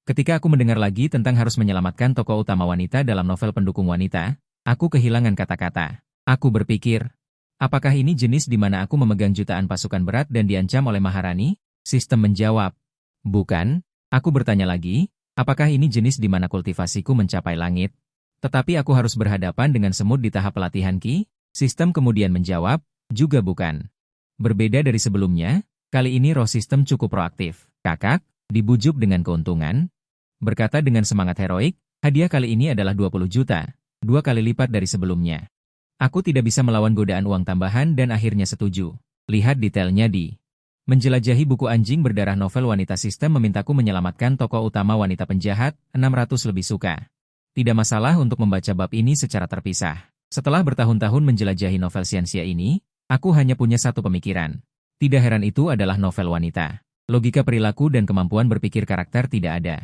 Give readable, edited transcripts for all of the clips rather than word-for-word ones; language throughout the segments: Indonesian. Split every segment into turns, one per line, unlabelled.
Ketika aku mendengar lagi tentang harus menyelamatkan tokoh utama wanita dalam novel pendukung wanita, aku kehilangan kata-kata. Aku berpikir, apakah ini jenis di mana aku memegang jutaan pasukan berat dan diancam oleh Maharani? Sistem menjawab, bukan. Aku bertanya lagi, apakah ini jenis di mana kultivasiku mencapai langit? Tetapi aku harus berhadapan dengan semut di tahap pelatihan Ki? Sistem kemudian menjawab, juga bukan. Berbeda dari sebelumnya, kali ini roh sistem cukup proaktif. Kakak, dibujuk dengan keuntungan. Berkata dengan semangat heroik, hadiah kali ini adalah 20 juta, 2 kali lipat dari sebelumnya. Aku tidak bisa melawan godaan uang tambahan dan akhirnya setuju. Lihat detailnya di Menjelajahi buku anjing berdarah novel wanita sistem memintaku menyelamatkan tokoh utama wanita penjahat, 600 lebih suka. Tidak masalah untuk membaca bab ini secara terpisah. Setelah bertahun-tahun menjelajahi novel siansia ini, aku hanya punya satu pemikiran. Tidak heran itu adalah novel wanita. Logika perilaku dan kemampuan berpikir karakter tidak ada.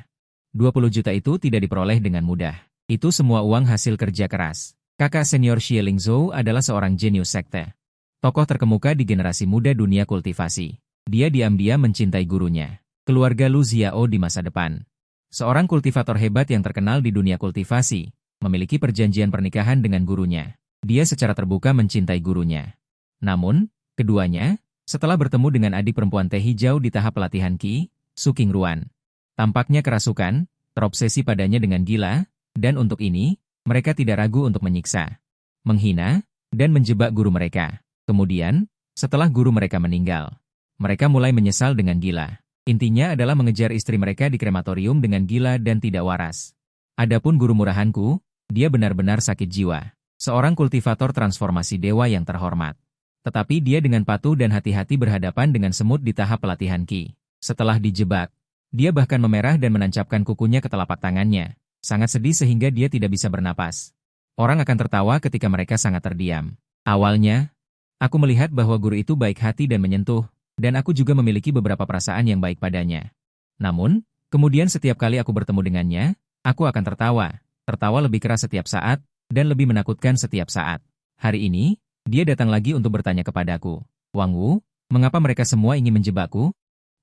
20 juta itu tidak diperoleh dengan mudah. Itu semua uang hasil kerja keras. Kakak senior Xie Lingzhou adalah seorang jenius sekte. Tokoh terkemuka di generasi muda dunia kultivasi. Dia diam-diam mencintai gurunya. Keluarga Lu Xiao di masa depan. Seorang kultivator hebat yang terkenal di dunia kultivasi, memiliki perjanjian pernikahan dengan gurunya. Dia secara terbuka mencintai gurunya. Namun, keduanya, setelah bertemu dengan adik perempuan teh hijau di tahap pelatihan Qi, Su Qingruan, tampaknya kerasukan, terobsesi padanya dengan gila, dan untuk ini, mereka tidak ragu untuk menyiksa, menghina, dan menjebak guru mereka. Kemudian, setelah guru mereka meninggal, mereka mulai menyesal dengan gila. Intinya adalah mengejar istri mereka di krematorium dengan gila dan tidak waras. Adapun guru murahanku, dia benar-benar sakit jiwa. Seorang kultivator transformasi dewa yang terhormat. Tetapi dia dengan patuh dan hati-hati berhadapan dengan semut di tahap pelatihan Qi. Setelah dijebak, dia bahkan memerah dan menancapkan kukunya ke telapak tangannya. Sangat sedih sehingga dia tidak bisa bernapas. Orang akan tertawa ketika mereka sangat terdiam. Awalnya, aku melihat bahwa guru itu baik hati dan menyentuh, dan aku juga memiliki beberapa perasaan yang baik padanya. Namun, kemudian setiap kali aku bertemu dengannya, aku akan tertawa lebih keras setiap saat, dan lebih menakutkan setiap saat. Hari ini, dia datang lagi untuk bertanya kepadaku, Wang Wu, mengapa mereka semua ingin menjebakku?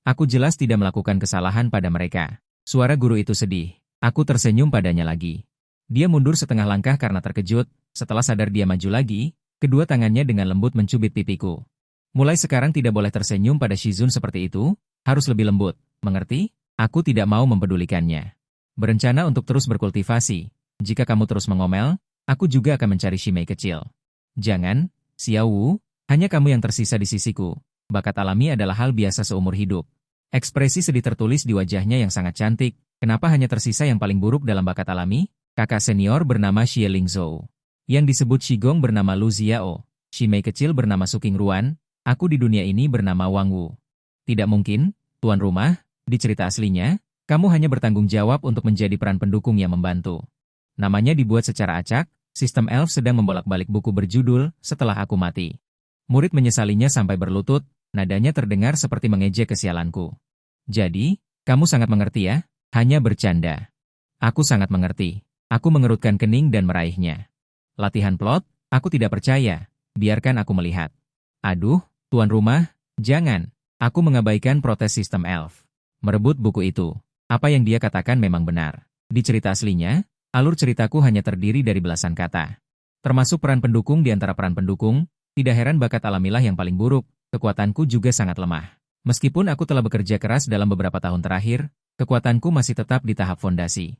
Aku jelas tidak melakukan kesalahan pada mereka. Suara guru itu sedih. Aku tersenyum padanya lagi. Dia mundur setengah langkah karena terkejut, setelah sadar dia maju lagi, kedua tangannya dengan lembut mencubit pipiku. Mulai sekarang tidak boleh tersenyum pada Shizun seperti itu, harus lebih lembut, mengerti? Aku tidak mau mempedulikannya. Berencana untuk terus berkultivasi. Jika kamu terus mengomel, aku juga akan mencari Shimei kecil. Jangan, Xiao Wu, hanya kamu yang tersisa di sisiku. Bakat alami adalah hal biasa seumur hidup. Ekspresi sedih tertulis di wajahnya yang sangat cantik. Kenapa hanya tersisa yang paling buruk dalam bakat alami? Kakak senior bernama Xie Lingzhou. Yang disebut Shigong bernama Lu Xiao. Shimei kecil bernama Su Qingruan. Aku di dunia ini bernama Wang Wu. Tidak mungkin, tuan rumah, di cerita aslinya, kamu hanya bertanggung jawab untuk menjadi peran pendukung yang membantu. Namanya dibuat secara acak, sistem elf sedang membolak-balik buku berjudul, Setelah Aku Mati. Murid menyesalinya sampai berlutut, nadanya terdengar seperti mengejek kesialanku. Jadi, kamu sangat mengerti ya? Hanya bercanda. Aku sangat mengerti. Aku mengerutkan kening dan meraihnya. Latihan plot, aku tidak percaya. Biarkan aku melihat. Aduh, tuan rumah, jangan. Aku mengabaikan protes sistem elf. Merebut buku itu. Apa yang dia katakan memang benar. Di cerita aslinya, alur ceritaku hanya terdiri dari belasan kata. Termasuk peran pendukung di antara peran pendukung, tidak heran bakat alamilah yang paling buruk, kekuatanku juga sangat lemah. Meskipun aku telah bekerja keras dalam beberapa tahun terakhir, kekuatanku masih tetap di tahap fondasi.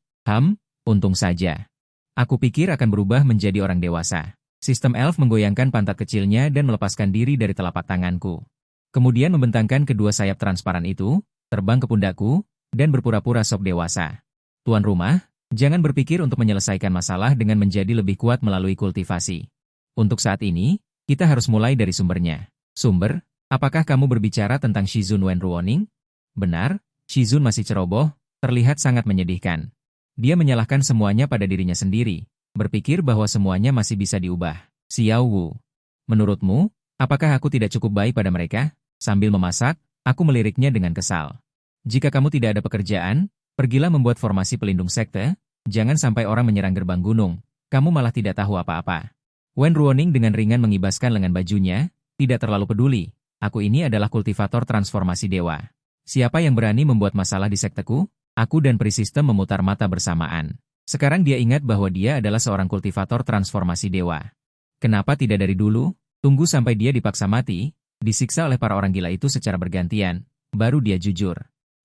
Untung saja. Aku pikir akan berubah menjadi orang dewasa. Sistem elf menggoyangkan pantat kecilnya dan melepaskan diri dari telapak tanganku. Kemudian membentangkan kedua sayap transparan itu, terbang ke pundakku, dan berpura-pura sok dewasa. Tuan rumah, jangan berpikir untuk menyelesaikan masalah dengan menjadi lebih kuat melalui kultivasi. Untuk saat ini, kita harus mulai dari sumbernya. Sumber? Apakah kamu berbicara tentang Shizun Wenruoning? Benar, Shizun masih ceroboh, terlihat sangat menyedihkan. Dia menyalahkan semuanya pada dirinya sendiri, berpikir bahwa semuanya masih bisa diubah. Xiao Wu, menurutmu, apakah aku tidak cukup baik pada mereka? Sambil memasak, aku meliriknya dengan kesal. Jika kamu tidak ada pekerjaan, pergilah membuat formasi pelindung sekte, jangan sampai orang menyerang gerbang gunung, kamu malah tidak tahu apa-apa. Wenruoning dengan ringan mengibaskan lengan bajunya, tidak terlalu peduli, aku ini adalah kultivator transformasi dewa. Siapa yang berani membuat masalah di sekteku? Aku dan Prisistem memutar mata bersamaan. Sekarang dia ingat bahwa dia adalah seorang kultivator transformasi dewa. Kenapa tidak dari dulu? Tunggu sampai dia dipaksa mati, disiksa oleh para orang gila itu secara bergantian, baru dia jujur.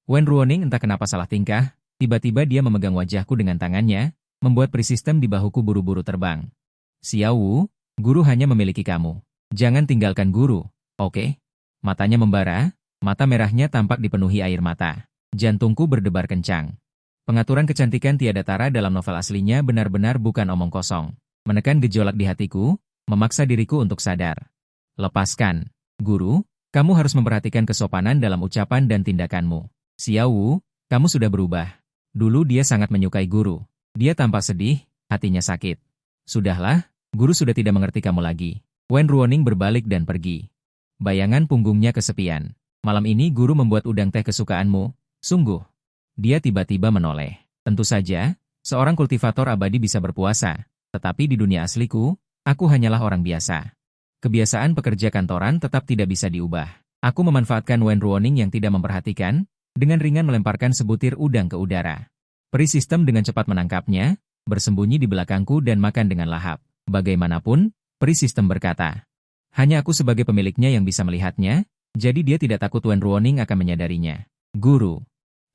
Wen Ruoning entah kenapa salah tingkah, tiba-tiba dia memegang wajahku dengan tangannya, membuat Prisistem di bahuku buru-buru terbang. Xiao Wu, guru hanya memiliki kamu. Jangan tinggalkan guru, oke? Matanya membara, mata merahnya tampak dipenuhi air mata. Jantungku berdebar kencang. Pengaturan kecantikan tiada tara dalam novel aslinya benar-benar bukan omong kosong. Menekan gejolak di hatiku, memaksa diriku untuk sadar. Lepaskan. Guru, kamu harus memperhatikan kesopanan dalam ucapan dan tindakanmu. Xiao Wu, kamu sudah berubah. Dulu dia sangat menyukai guru. Dia tampak sedih, hatinya sakit. Sudahlah, guru sudah tidak mengerti kamu lagi. Wen Ruoning berbalik dan pergi. Bayangan punggungnya kesepian. Malam ini guru membuat udang teh kesukaanmu. Sungguh. Dia tiba-tiba menoleh. Tentu saja, seorang kultivator abadi bisa berpuasa. Tetapi di dunia asliku, aku hanyalah orang biasa. Kebiasaan pekerja kantoran tetap tidak bisa diubah. Aku memanfaatkan Wen Ruoning yang tidak memperhatikan, dengan ringan melemparkan sebutir udang ke udara. Prisistem dengan cepat menangkapnya, bersembunyi di belakangku dan makan dengan lahap. Bagaimanapun, Prisistem berkata, hanya aku sebagai pemiliknya yang bisa melihatnya, jadi dia tidak takut Wen Ruoning akan menyadarinya. Guru.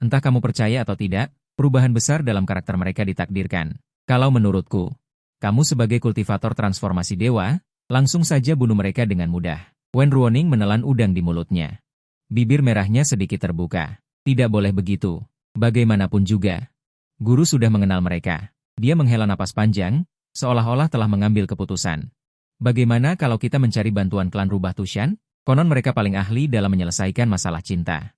Entah kamu percaya atau tidak, perubahan besar dalam karakter mereka ditakdirkan. Kalau menurutku, kamu sebagai kultivator transformasi dewa, langsung saja bunuh mereka dengan mudah. Wen Ruoning menelan udang di mulutnya. Bibir merahnya sedikit terbuka. Tidak boleh begitu. Bagaimanapun juga. Guru sudah mengenal mereka. Dia menghela napas panjang, seolah-olah telah mengambil keputusan. Bagaimana kalau kita mencari bantuan klan Rubah Tushan? Konon mereka paling ahli dalam menyelesaikan masalah cinta.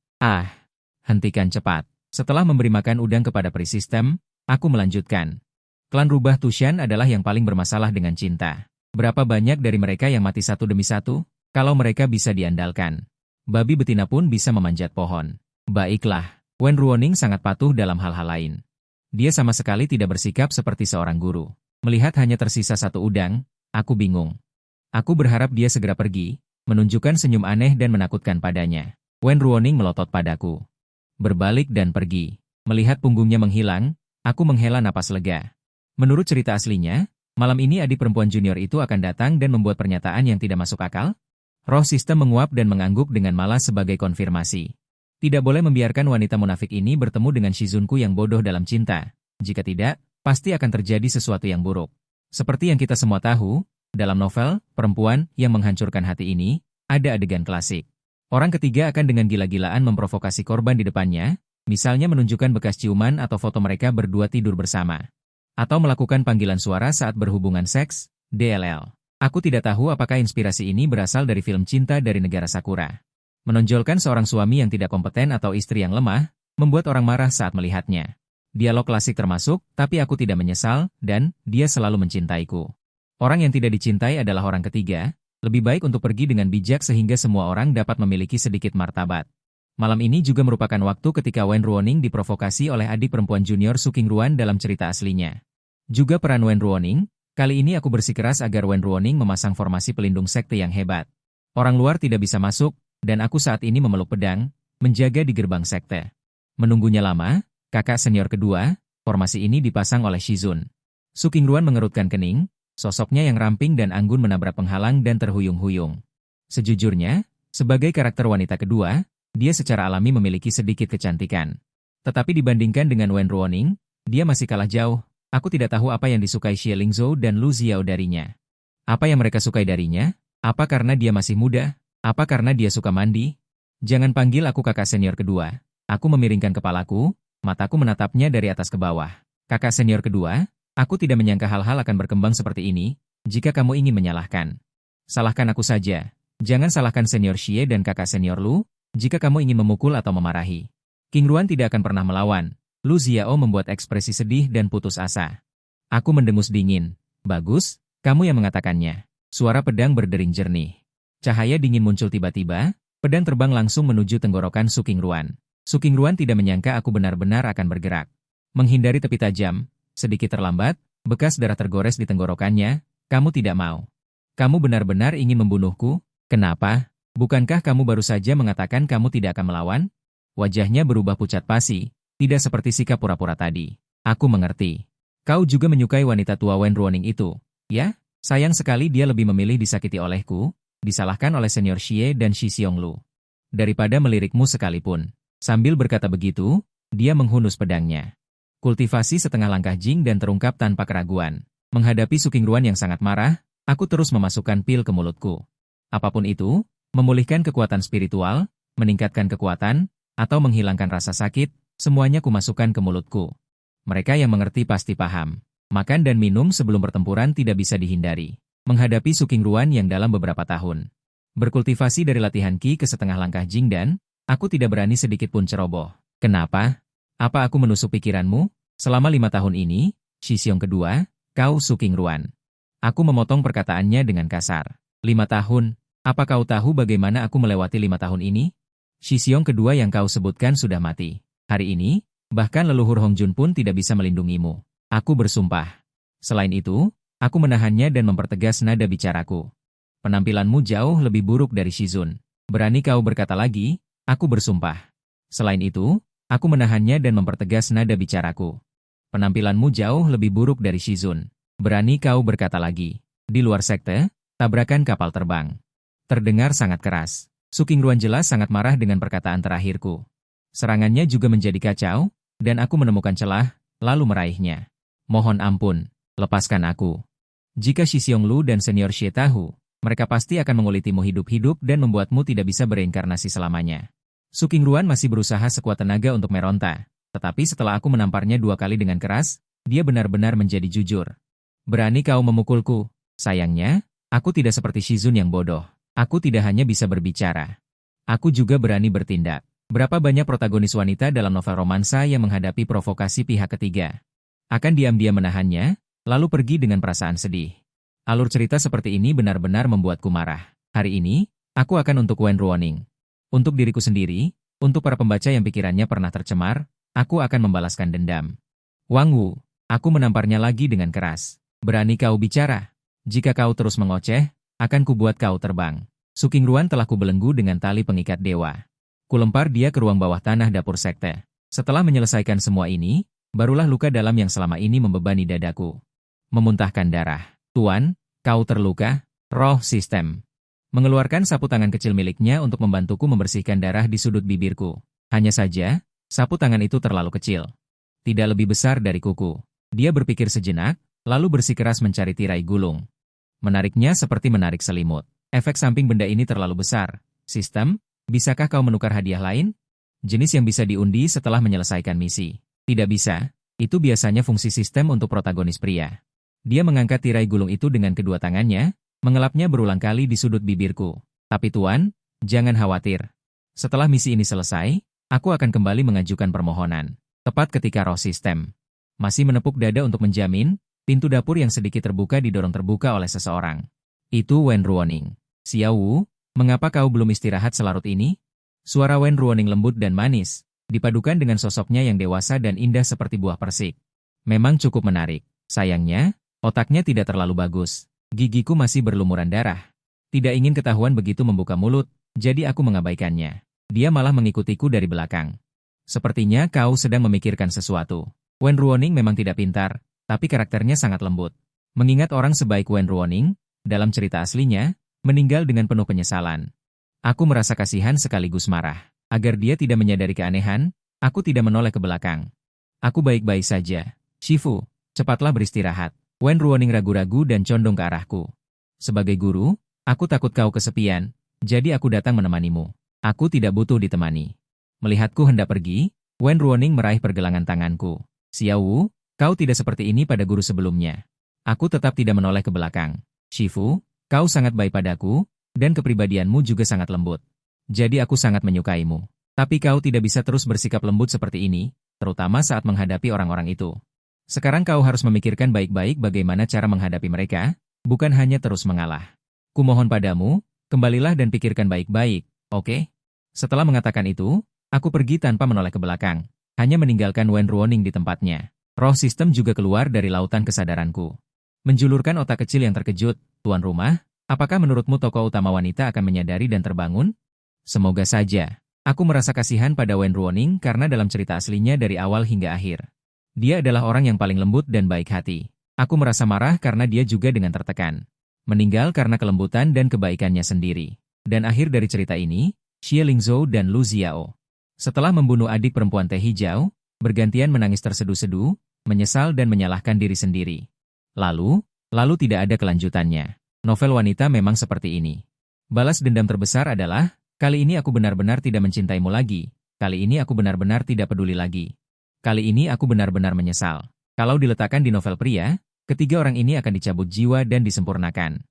Hentikan cepat. Setelah memberi makan udang kepada Prisistem, aku melanjutkan. Klan Rubah Tushan adalah yang paling bermasalah dengan cinta. Berapa banyak dari mereka yang mati satu demi satu? Kalau mereka bisa diandalkan. Babi betina pun bisa memanjat pohon. Baiklah, Wen Ruoning sangat patuh dalam hal-hal lain. Dia sama sekali tidak bersikap seperti seorang guru. Melihat hanya tersisa satu udang, aku bingung. Aku berharap dia segera pergi, menunjukkan senyum aneh dan menakutkan padanya. Wen Ruoning melotot padaku. Berbalik dan pergi. Melihat punggungnya menghilang, aku menghela napas lega. Menurut cerita aslinya, malam ini adik perempuan junior itu akan datang dan membuat pernyataan yang tidak masuk akal? Roh sistem menguap dan mengangguk dengan malas sebagai konfirmasi. Tidak boleh membiarkan wanita munafik ini bertemu dengan Shizunku yang bodoh dalam cinta. Jika tidak, pasti akan terjadi sesuatu yang buruk. Seperti yang kita semua tahu, dalam novel, perempuan yang menghancurkan hati ini, ada adegan klasik. Orang ketiga akan dengan gila-gilaan memprovokasi korban di depannya, misalnya menunjukkan bekas ciuman atau foto mereka berdua tidur bersama. Atau melakukan panggilan suara saat berhubungan seks, DLL. Aku tidak tahu apakah inspirasi ini berasal dari film cinta dari negara Sakura. Menonjolkan seorang suami yang tidak kompeten atau istri yang lemah, membuat orang marah saat melihatnya. Dialog klasik termasuk, tapi aku tidak menyesal, dan dia selalu mencintaiku. Orang yang tidak dicintai adalah orang ketiga. Lebih baik untuk pergi dengan bijak sehingga semua orang dapat memiliki sedikit martabat. Malam ini juga merupakan waktu ketika Wen Ruoning diprovokasi oleh adik perempuan junior Su Qingruan dalam cerita aslinya. Juga peran Wen Ruoning, kali ini aku bersikeras agar Wen Ruoning memasang formasi pelindung sekte yang hebat. Orang luar tidak bisa masuk, dan aku saat ini memeluk pedang, menjaga di gerbang sekte. Menunggunya lama, kakak senior kedua, formasi ini dipasang oleh Shizun. Su Qingruan mengerutkan kening. Sosoknya yang ramping dan anggun menabrak penghalang dan terhuyung-huyung. Sejujurnya, sebagai karakter wanita kedua, dia secara alami memiliki sedikit kecantikan. Tetapi dibandingkan dengan Wen Ruoning, dia masih kalah jauh. Aku tidak tahu apa yang disukai Xie Lingzhou dan Lu Xiao darinya. Apa yang mereka sukai darinya? Apa karena dia masih muda? Apa karena dia suka mandi? Jangan panggil aku kakak senior kedua. Aku memiringkan kepalaku, mataku menatapnya dari atas ke bawah. Kakak senior kedua? Aku tidak menyangka hal-hal akan berkembang seperti ini, jika kamu ingin menyalahkan. Salahkan aku saja. Jangan salahkan senior Xie dan kakak senior Lu, jika kamu ingin memukul atau memarahi. Qingruan tidak akan pernah melawan. Lu Xiao membuat ekspresi sedih dan putus asa. Aku mendengus dingin. Bagus, kamu yang mengatakannya. Suara pedang berdering jernih. Cahaya dingin muncul tiba-tiba, pedang terbang langsung menuju tenggorokan Su Qingruan. Su Qingruan tidak menyangka aku benar-benar akan bergerak. Menghindari tepi tajam, sedikit terlambat, bekas darah tergores di tenggorokannya. Kamu tidak mau. Kamu benar-benar ingin membunuhku? Kenapa? Bukankah kamu baru saja mengatakan kamu tidak akan melawan? Wajahnya berubah pucat pasi. Tidak seperti sikap pura-pura tadi. Aku mengerti. Kau juga menyukai wanita tua Wen Ruoning itu, ya? Sayang sekali dia lebih memilih disakiti olehku, disalahkan oleh senior Xie dan Shi Xionglu. Daripada melirikmu sekalipun. Sambil berkata begitu, dia menghunus pedangnya. Kultivasi setengah langkah Jing dan terungkap tanpa keraguan. Menghadapi Su Qingruan yang sangat marah, aku terus memasukkan pil ke mulutku. Apapun itu, memulihkan kekuatan spiritual, meningkatkan kekuatan, atau menghilangkan rasa sakit, semuanya kumasukkan ke mulutku. Mereka yang mengerti pasti paham. Makan dan minum sebelum pertempuran tidak bisa dihindari. Menghadapi Su Qingruan yang dalam beberapa tahun berkultivasi dari latihan Qi ke setengah langkah Jing dan, aku tidak berani sedikit pun ceroboh. Kenapa? Apa aku menusuk pikiranmu? Selama 5 tahun ini, Shi Xiong kedua, kau Su Qingruan. Aku memotong perkataannya dengan kasar. 5 tahun, apa kau tahu bagaimana aku melewati 5 tahun ini? Shi Xiong kedua yang kau sebutkan sudah mati. Hari ini, bahkan leluhur Hong Jun pun tidak bisa melindungimu. Aku bersumpah. Selain itu, aku menahannya dan mempertegas nada bicaraku. Penampilanmu jauh lebih buruk dari Shizun. Berani kau berkata lagi, aku bersumpah. Selain itu, aku menahannya dan mempertegas nada bicaraku. Penampilanmu jauh lebih buruk dari Shizun. Berani kau berkata lagi. Di luar sekte, tabrakan kapal terbang. Terdengar sangat keras. Su Qingruan jelas sangat marah dengan perkataan terakhirku. Serangannya juga menjadi kacau, dan aku menemukan celah, lalu meraihnya. Mohon ampun, lepaskan aku. Jika Shi Xionglu dan senior Xie tahu, mereka pasti akan mengulitimu hidup-hidup dan membuatmu tidak bisa bereinkarnasi selamanya. Su Qingruan masih berusaha sekuat tenaga untuk meronta, tetapi setelah aku menamparnya 2 kali dengan keras, dia benar-benar menjadi jujur. Berani kau memukulku? Sayangnya, aku tidak seperti Shizun yang bodoh. Aku tidak hanya bisa berbicara. Aku juga berani bertindak. Berapa banyak protagonis wanita dalam novel romansa yang menghadapi provokasi pihak ketiga? Akan diam-diam menahannya, lalu pergi dengan perasaan sedih. Alur cerita seperti ini benar-benar membuatku marah. Hari ini, aku akan untuk Wen Ruoning. Untuk diriku sendiri, untuk para pembaca yang pikirannya pernah tercemar, aku akan membalaskan dendam. Wang Wu, aku menamparnya lagi dengan keras. Berani kau bicara? Jika kau terus mengoceh, akan kubuat kau terbang. Su Qingruan telah kubelenggu dengan tali pengikat dewa. Kulempar dia ke ruang bawah tanah dapur sekte. Setelah menyelesaikan semua ini, barulah luka dalam yang selama ini membebani dadaku. Memuntahkan darah. Tuan, kau terluka? Roh sistem. Mengeluarkan sapu tangan kecil miliknya untuk membantuku membersihkan darah di sudut bibirku. Hanya saja, sapu tangan itu terlalu kecil. Tidak lebih besar dari kuku. Dia berpikir sejenak, lalu bersikeras mencari tirai gulung. Menariknya seperti menarik selimut. Efek samping benda ini terlalu besar. Sistem, bisakah kau menukar hadiah lain? Jenis yang bisa diundi setelah menyelesaikan misi. Tidak bisa, itu biasanya fungsi sistem untuk protagonis pria. Dia mengangkat tirai gulung itu dengan kedua tangannya, mengelapnya berulang kali di sudut bibirku. Tapi Tuan, jangan khawatir. Setelah misi ini selesai, aku akan kembali mengajukan permohonan. Tepat ketika roh sistem masih menepuk dada untuk menjamin, pintu dapur yang sedikit terbuka didorong terbuka oleh seseorang. Itu Wen Ruoning. Xiao Wu, mengapa kau belum istirahat selarut ini? Suara Wen Ruoning lembut dan manis, dipadukan dengan sosoknya yang dewasa dan indah seperti buah persik. Memang cukup menarik. Sayangnya, otaknya tidak terlalu bagus. Gigiku masih berlumuran darah. Tidak ingin ketahuan begitu membuka mulut, jadi aku mengabaikannya. Dia malah mengikutiku dari belakang. Sepertinya kau sedang memikirkan sesuatu. Wen Ruoning memang tidak pintar, tapi karakternya sangat lembut. Mengingat orang sebaik Wen Ruoning, dalam cerita aslinya, meninggal dengan penuh penyesalan. Aku merasa kasihan sekaligus marah. Agar dia tidak menyadari keanehan, aku tidak menoleh ke belakang. Aku baik-baik saja. Shifu, cepatlah beristirahat. Wen Ruoning ragu-ragu dan condong ke arahku. Sebagai guru, aku takut kau kesepian, jadi aku datang menemanimu. Aku tidak butuh ditemani. Melihatku hendak pergi, Wen Ruoning meraih pergelangan tanganku. Xiao Wu, kau tidak seperti ini pada guru sebelumnya. Aku tetap tidak menoleh ke belakang. Shifu, kau sangat baik padaku, dan kepribadianmu juga sangat lembut. Jadi aku sangat menyukaimu. Tapi kau tidak bisa terus bersikap lembut seperti ini, terutama saat menghadapi orang-orang itu. Sekarang kau harus memikirkan baik-baik bagaimana cara menghadapi mereka, bukan hanya terus mengalah. Kumohon padamu, kembalilah dan pikirkan baik-baik, oke? Setelah mengatakan itu, aku pergi tanpa menoleh ke belakang, hanya meninggalkan Wen Ruoning di tempatnya. Roh sistem juga keluar dari lautan kesadaranku. Menjulurkan otak kecil yang terkejut, tuan rumah, apakah menurutmu tokoh utama wanita akan menyadari dan terbangun? Semoga saja. Aku merasa kasihan pada Wen Ruoning karena dalam cerita aslinya dari awal hingga akhir, dia adalah orang yang paling lembut dan baik hati. Aku merasa marah karena dia juga dengan tertekan. Meninggal karena kelembutan dan kebaikannya sendiri. Dan akhir dari cerita ini, Xie Lingzhou dan Lu Xiao, setelah membunuh adik perempuan Teh Hijau, bergantian menangis terseduh-seduh, menyesal dan menyalahkan diri sendiri. Lalu tidak ada kelanjutannya. Novel wanita memang seperti ini. Balas dendam terbesar adalah, kali ini aku benar-benar tidak mencintaimu lagi. Kali ini aku benar-benar tidak peduli lagi. Kali ini aku benar-benar menyesal. Kalau diletakkan di novel pria, ketiga orang ini akan dicabut jiwa dan disempurnakan.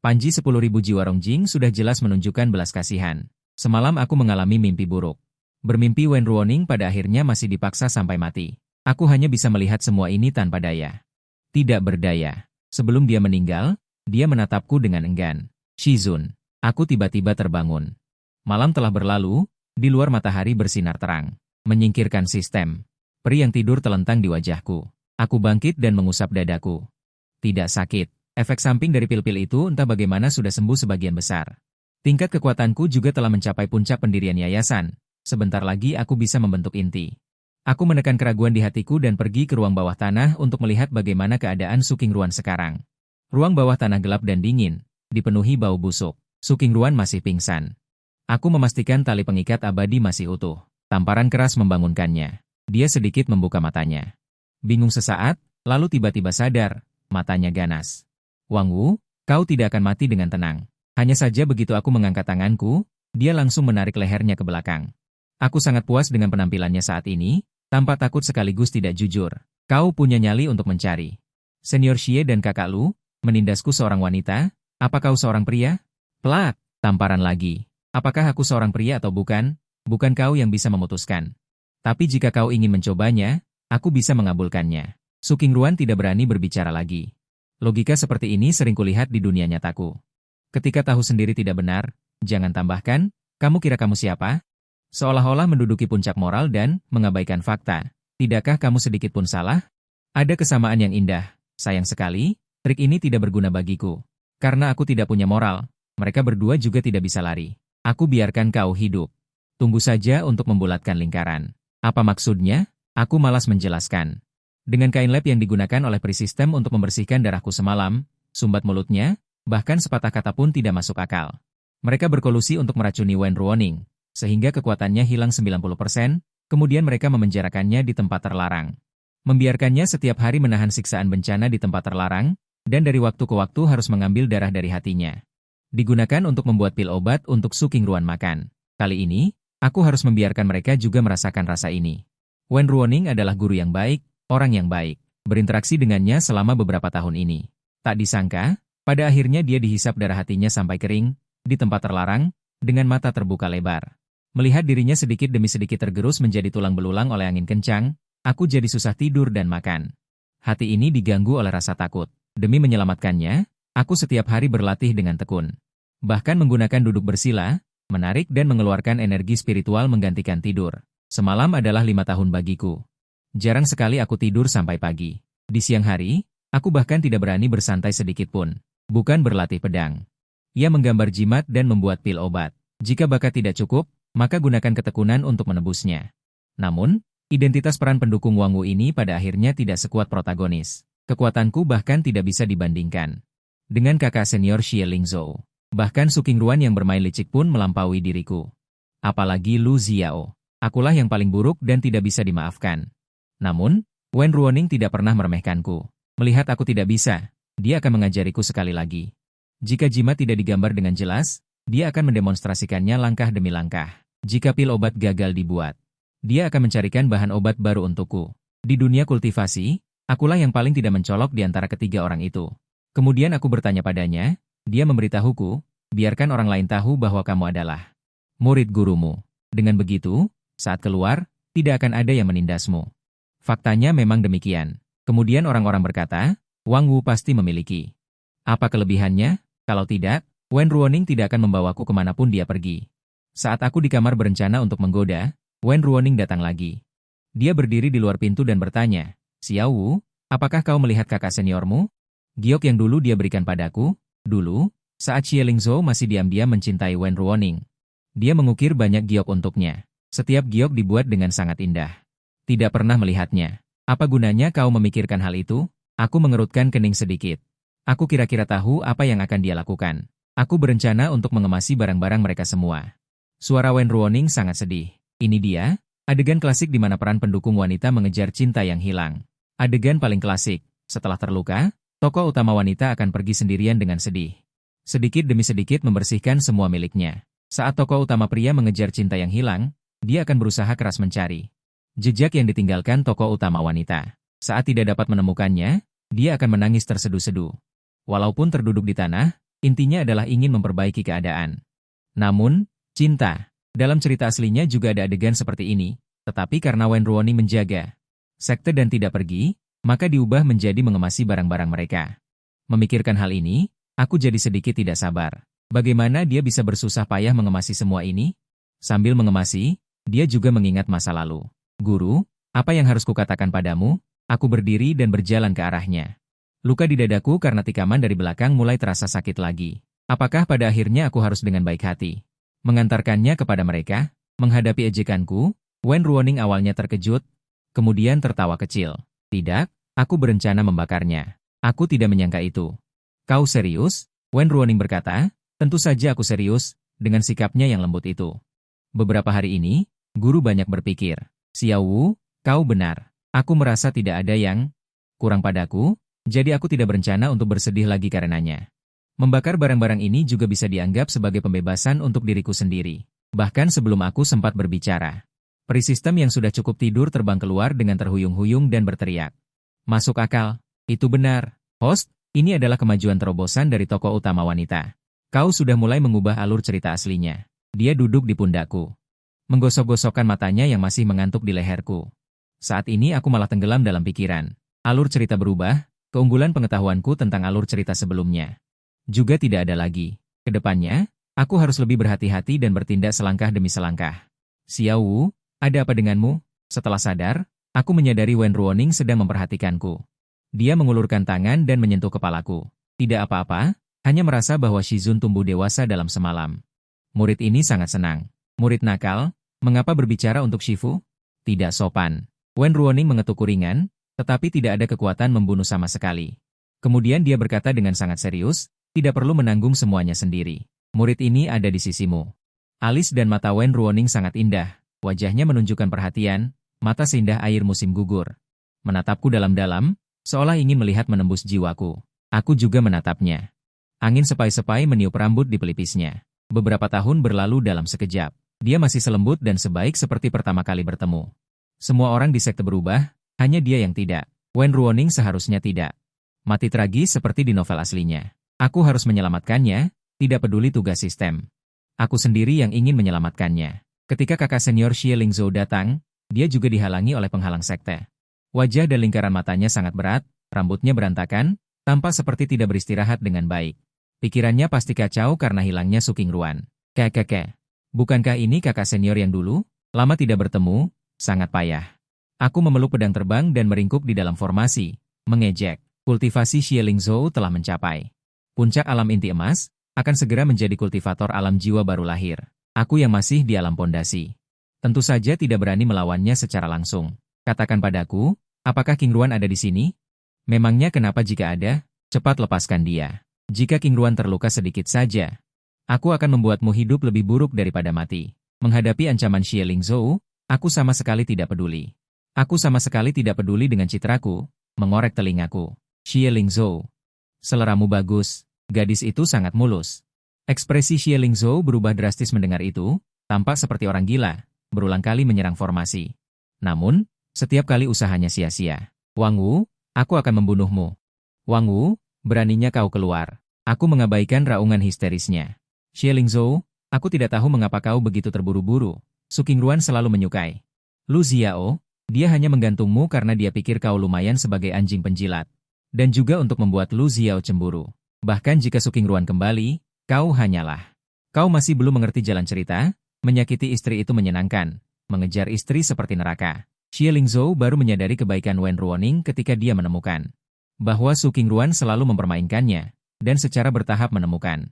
Panji 10.000 jiwa Rongjing sudah jelas menunjukkan belas kasihan. Semalam aku mengalami mimpi buruk. Bermimpi Wen Ruoning pada akhirnya masih dipaksa sampai mati. Aku hanya bisa melihat semua ini tanpa daya. Tidak berdaya. Sebelum dia meninggal, dia menatapku dengan enggan. Shizun. Aku tiba-tiba terbangun. Malam telah berlalu, di luar matahari bersinar terang. Menyingkirkan sistem. Peri yang tidur telentang di wajahku. Aku bangkit dan mengusap dadaku. Tidak sakit. Efek samping dari pil-pil itu entah bagaimana sudah sembuh sebagian besar. Tingkat kekuatanku juga telah mencapai puncak pendirian yayasan. Sebentar lagi aku bisa membentuk inti. Aku menekan keraguan di hatiku dan pergi ke ruang bawah tanah untuk melihat bagaimana keadaan Sukingruan sekarang. Ruang bawah tanah gelap dan dingin, dipenuhi bau busuk. Sukingruan masih pingsan. Aku memastikan tali pengikat abadi masih utuh. Tamparan keras membangunkannya. Dia sedikit membuka matanya. Bingung sesaat, lalu tiba-tiba sadar, matanya ganas. Wang Wu, kau tidak akan mati dengan tenang. Hanya saja begitu aku mengangkat tanganku, dia langsung menarik lehernya ke belakang. Aku sangat puas dengan penampilannya saat ini, tanpa takut sekaligus tidak jujur. Kau punya nyali untuk mencari. Senior Xie dan kakak Lu, menindasku seorang wanita, apa kau seorang pria? Plak, tamparan lagi. Apakah aku seorang pria atau bukan? Bukan kau yang bisa memutuskan. Tapi jika kau ingin mencobanya, aku bisa mengabulkannya. Sukingruan tidak berani berbicara lagi. Logika seperti ini sering kulihat di dunia nyataku. Ketika tahu sendiri tidak benar, jangan tambahkan, kamu kira kamu siapa? Seolah-olah menduduki puncak moral dan mengabaikan fakta. Tidakkah kamu sedikit pun salah? Ada kesamaan yang indah. Sayang sekali, trik ini tidak berguna bagiku. Karena aku tidak punya moral, mereka berdua juga tidak bisa lari. Aku biarkan kau hidup. Tunggu saja untuk membulatkan lingkaran. Apa maksudnya? Aku malas menjelaskan. Dengan kain lap yang digunakan oleh Prisistem untuk membersihkan darahku semalam, sumbat mulutnya, bahkan sepatah kata pun tidak masuk akal. Mereka berkolusi untuk meracuni Wen Ruoning, sehingga kekuatannya hilang 90%, kemudian mereka memenjarakannya di tempat terlarang. Membiarkannya setiap hari menahan siksaan bencana di tempat terlarang, dan dari waktu ke waktu harus mengambil darah dari hatinya. Digunakan untuk membuat pil obat untuk Sukingruan makan. Kali ini, aku harus membiarkan mereka juga merasakan rasa ini. Wen Ruoning adalah guru yang baik, orang yang baik. Berinteraksi dengannya selama beberapa tahun ini. Tak disangka, pada akhirnya dia dihisap darah hatinya sampai kering, di tempat terlarang, dengan mata terbuka lebar. Melihat dirinya sedikit demi sedikit tergerus menjadi tulang belulang oleh angin kencang, aku jadi susah tidur dan makan. Hati ini diganggu oleh rasa takut. Demi menyelamatkannya, aku setiap hari berlatih dengan tekun. Bahkan menggunakan duduk bersila, menarik dan mengeluarkan energi spiritual menggantikan tidur. Semalam adalah 5 tahun bagiku. Jarang sekali aku tidur sampai pagi. Di siang hari, aku bahkan tidak berani bersantai sedikit pun. Bukan berlatih pedang. Ia menggambar jimat dan membuat pil obat. Jika bakat tidak cukup, maka gunakan ketekunan untuk menebusnya. Namun, identitas peran pendukung Wang Wu ini pada akhirnya tidak sekuat protagonis. Kekuatanku bahkan tidak bisa dibandingkan dengan kakak senior Xie Lingzhou. Bahkan Sukingruan yang bermain licik pun melampaui diriku. Apalagi Lu Xiao. Akulah yang paling buruk dan tidak bisa dimaafkan. Namun, Wen Ruoning tidak pernah meremehkanku. Melihat aku tidak bisa, dia akan mengajariku sekali lagi. Jika jimat tidak digambar dengan jelas, dia akan mendemonstrasikannya langkah demi langkah. Jika pil obat gagal dibuat, dia akan mencarikan bahan obat baru untukku. Di dunia kultivasi, akulah yang paling tidak mencolok di antara ketiga orang itu. Kemudian aku bertanya padanya, dia memberitahuku, biarkan orang lain tahu bahwa kamu adalah murid gurumu. Dengan begitu, saat keluar, tidak akan ada yang menindasmu. Faktanya memang demikian. Kemudian orang-orang berkata, Wang Wu pasti memiliki. Apa kelebihannya? Kalau tidak, Wen Ruoning tidak akan membawaku kemanapun dia pergi. Saat aku di kamar berencana untuk menggoda, Wen Ruoning datang lagi. Dia berdiri di luar pintu dan bertanya, Xiao Wu, apakah kau melihat kakak seniormu? Giok yang dulu dia berikan padaku, dulu, saat Xie Lingzhou masih diam-diam mencintai Wen Ruoning. Dia mengukir banyak giok untuknya. Setiap giok dibuat dengan sangat indah. Tidak pernah melihatnya. Apa gunanya kau memikirkan hal itu? Aku mengerutkan kening sedikit. Aku kira-kira tahu apa yang akan dia lakukan. Aku berencana untuk mengemasi barang-barang mereka semua. Suara Wen Ruoning sangat sedih. Ini dia, adegan klasik di mana peran pendukung wanita mengejar cinta yang hilang. Adegan paling klasik, setelah terluka, tokoh utama wanita akan pergi sendirian dengan sedih. Sedikit demi sedikit membersihkan semua miliknya. Saat tokoh utama pria mengejar cinta yang hilang, dia akan berusaha keras mencari jejak yang ditinggalkan tokoh utama wanita. Saat tidak dapat menemukannya, dia akan menangis terseduh-seduh. Walaupun terduduk di tanah, intinya adalah ingin memperbaiki keadaan. Namun, cinta. Dalam cerita aslinya juga ada adegan seperti ini, tetapi karena Wen Ruoning menjaga sekte dan tidak pergi, maka diubah menjadi mengemasi barang-barang mereka. Memikirkan hal ini, aku jadi sedikit tidak sabar. Bagaimana dia bisa bersusah payah mengemasi semua ini? Sambil mengemasi, dia juga mengingat masa lalu. Guru, apa yang harus kukatakan padamu? Aku berdiri dan berjalan ke arahnya. Luka di dadaku karena tikaman dari belakang mulai terasa sakit lagi. Apakah pada akhirnya aku harus dengan baik hati mengantarkannya kepada mereka? Menghadapi ejekanku, Wen Ruoning awalnya terkejut, kemudian tertawa kecil. Tidak, aku berencana membakarnya. Aku tidak menyangka itu. Kau serius? Wen Ruoning berkata, tentu saja aku serius, dengan sikapnya yang lembut itu. Beberapa hari ini, guru banyak berpikir, Xiao Wu, kau benar. Aku merasa tidak ada yang kurang padaku, jadi aku tidak berencana untuk bersedih lagi karenanya. Membakar barang-barang ini juga bisa dianggap sebagai pembebasan untuk diriku sendiri. Bahkan sebelum aku sempat berbicara, peri sistem yang sudah cukup tidur terbang keluar dengan terhuyung-huyung dan berteriak. Masuk akal, itu benar. Host, ini adalah kemajuan terobosan dari tokoh utama wanita. Kau sudah mulai mengubah alur cerita aslinya. Dia duduk di pundakku, menggosok-gosokkan matanya yang masih mengantuk di leherku. Saat ini aku malah tenggelam dalam pikiran. Alur cerita berubah, keunggulan pengetahuanku tentang alur cerita sebelumnya juga tidak ada lagi. Kedepannya, aku harus lebih berhati-hati dan bertindak selangkah demi selangkah. Xiao Wu, ada apa denganmu? Setelah sadar, aku menyadari Wen Ruoning sedang memperhatikanku. Dia mengulurkan tangan dan menyentuh kepalaku. Tidak apa-apa, hanya merasa bahwa Shizun tumbuh dewasa dalam semalam. Murid ini sangat senang. Murid nakal, mengapa berbicara untuk Shifu? Tidak sopan. Wen Ruoning mengetuk ringan, tetapi tidak ada kekuatan membunuh sama sekali. Kemudian dia berkata dengan sangat serius, tidak perlu menanggung semuanya sendiri. Murid ini ada di sisimu. Alis dan mata Wen Ruoning sangat indah. Wajahnya menunjukkan perhatian, mata seindah air musim gugur. Menatapku dalam-dalam, seolah ingin melihat menembus jiwaku. Aku juga menatapnya. Angin sepai-sepai meniup rambut di pelipisnya. Beberapa tahun berlalu dalam sekejap. Dia masih selembut dan sebaik seperti pertama kali bertemu. Semua orang di sekte berubah, hanya dia yang tidak. Wen Ruoning seharusnya tidak mati tragis seperti di novel aslinya. Aku harus menyelamatkannya, tidak peduli tugas sistem. Aku sendiri yang ingin menyelamatkannya. Ketika kakak senior Xie Lingzhou datang, dia juga dihalangi oleh penghalang sekte. Wajah dan lingkaran matanya sangat berat, rambutnya berantakan, tampak seperti tidak beristirahat dengan baik. Pikirannya pasti kacau karena hilangnya Su Qingruan. Kakek, bukankah ini kakak senior yang dulu? Lama tidak bertemu, sangat payah. Aku memeluk pedang terbang dan meringkuk di dalam formasi, mengejek. Kultivasi Xie Lingzhou telah mencapai puncak alam inti emas, akan segera menjadi kultivator alam jiwa baru lahir. Aku yang masih di alam pondasi. Tentu saja tidak berani melawannya secara langsung. Katakan padaku, apakah Qingruan ada di sini? Memangnya kenapa jika ada? Cepat lepaskan dia. Jika Qingruan terluka sedikit saja, aku akan membuatmu hidup lebih buruk daripada mati. Menghadapi ancaman Xie Lingzhou, aku sama sekali tidak peduli. Aku sama sekali tidak peduli dengan citraku, mengorek telingaku. Xie Lingzhou, seleramu bagus. Gadis itu sangat mulus. Ekspresi Xie Lingzhou berubah drastis mendengar itu, tampak seperti orang gila, berulang kali menyerang formasi. Namun, setiap kali usahanya sia-sia. Wang Wu, aku akan membunuhmu. Wang Wu, beraninya kau keluar. Aku mengabaikan raungan histerisnya. Xie Lingzhou, aku tidak tahu mengapa kau begitu terburu-buru. Su Qingruan selalu menyukai Lu Xiao, dia hanya menggantungmu karena dia pikir kau lumayan sebagai anjing penjilat. Dan juga untuk membuat Lu Xiao cemburu. Bahkan jika Su Qingruan kembali, kau hanyalah. Kau masih belum mengerti jalan cerita, menyakiti istri itu menyenangkan, mengejar istri seperti neraka. Xie Lingzhou baru menyadari kebaikan Wen Ruoning ketika dia menemukan bahwa Su Qingruan selalu mempermainkannya, dan secara bertahap menemukan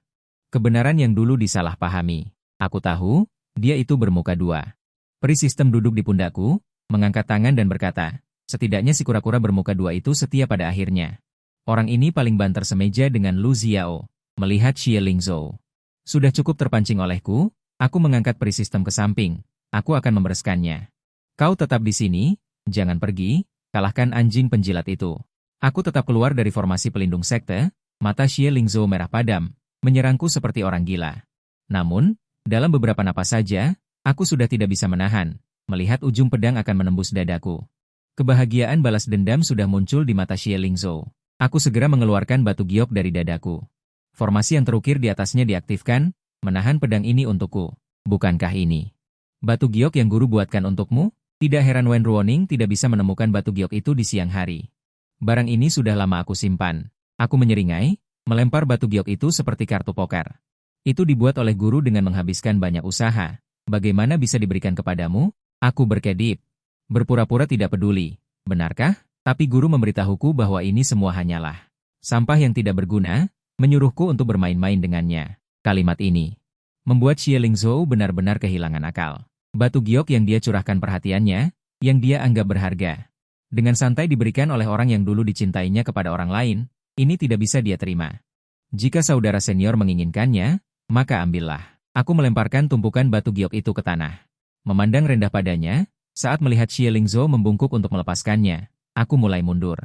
kebenaran yang dulu disalahpahami. Aku tahu, dia itu bermuka dua. Peri sistem duduk di pundakku, mengangkat tangan dan berkata, setidaknya si kura-kura bermuka dua itu setia pada akhirnya. Orang ini paling banter semeja dengan Lu Xiao, melihat Xie Lingzhou. Sudah cukup terpancing olehku, aku mengangkat peri sistem ke samping, aku akan membereskannya. Kau tetap di sini, jangan pergi, kalahkan anjing penjilat itu. Aku tetap keluar dari formasi pelindung sekte, mata Xie Lingzhou merah padam, menyerangku seperti orang gila. Namun, dalam beberapa napas saja, aku sudah tidak bisa menahan, melihat ujung pedang akan menembus dadaku. Kebahagiaan balas dendam sudah muncul di mata Xie Lingzhou. Aku segera mengeluarkan batu giok dari dadaku. Formasi yang terukir di atasnya diaktifkan, menahan pedang ini untukku. Bukankah ini batu giok yang guru buatkan untukmu? Tidak heran Wen Ruoning tidak bisa menemukan batu giok itu di siang hari. Barang ini sudah lama aku simpan. Aku menyeringai, melempar batu giok itu seperti kartu poker. Itu dibuat oleh guru dengan menghabiskan banyak usaha. Bagaimana bisa diberikan kepadamu? Aku berkedip. Berpura-pura tidak peduli. Benarkah? Tapi guru memberitahuku bahwa ini semua hanyalah sampah yang tidak berguna, menyuruhku untuk bermain-main dengannya. Kalimat ini membuat Xie Lingzhou benar-benar kehilangan akal. Batu giok yang dia curahkan perhatiannya, yang dia anggap berharga, dengan santai diberikan oleh orang yang dulu dicintainya kepada orang lain, ini tidak bisa dia terima. Jika saudara senior menginginkannya, maka ambillah. Aku melemparkan tumpukan batu giok itu ke tanah. Memandang rendah padanya, saat melihat Xie Lingzhou membungkuk untuk melepaskannya, aku mulai mundur.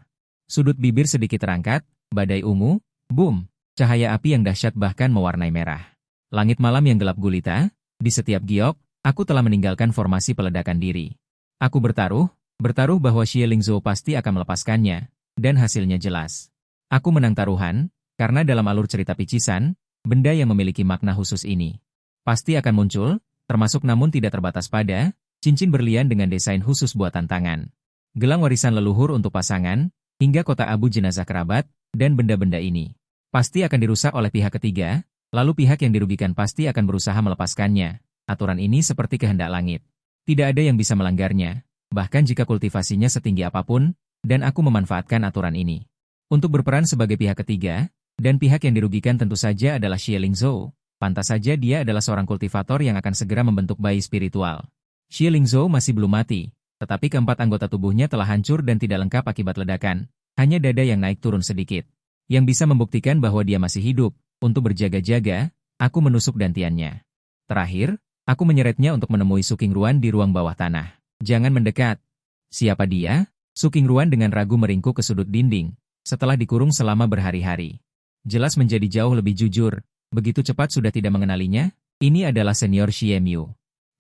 Sudut bibir sedikit terangkat, badai ungu, boom, cahaya api yang dahsyat bahkan mewarnai merah. Langit malam yang gelap gulita, di setiap giok, aku telah meninggalkan formasi peledakan diri. Aku bertaruh bahwa Xie Lingzhou pasti akan melepaskannya, dan hasilnya jelas. Aku menang taruhan, karena dalam alur cerita picisan, benda yang memiliki makna khusus ini pasti akan muncul, termasuk namun tidak terbatas pada cincin berlian dengan desain khusus buatan tangan. Gelang warisan leluhur untuk pasangan, hingga kotak abu jenazah kerabat, dan benda-benda ini pasti akan dirusak oleh pihak ketiga, lalu pihak yang dirugikan pasti akan berusaha melepaskannya. Aturan ini seperti kehendak langit. Tidak ada yang bisa melanggarnya, bahkan jika kultivasinya setinggi apapun, dan aku memanfaatkan aturan ini untuk berperan sebagai pihak ketiga, dan pihak yang dirugikan tentu saja adalah Xie Lingzhou. Pantas saja dia adalah seorang kultivator yang akan segera membentuk bayi spiritual. Xie Lingzhou masih belum mati, tetapi keempat anggota tubuhnya telah hancur dan tidak lengkap akibat ledakan. Hanya dada yang naik turun sedikit, yang bisa membuktikan bahwa dia masih hidup. Untuk berjaga-jaga, aku menusuk dantiannya. Terakhir, aku menyeretnya untuk menemui Su Qingruan di ruang bawah tanah. Jangan mendekat. Siapa dia? Su Qingruan dengan ragu meringkuk ke sudut dinding, setelah dikurung selama berhari-hari. Jelas menjadi jauh lebih jujur, begitu cepat sudah tidak mengenalinya. Ini adalah senior Xie Miu.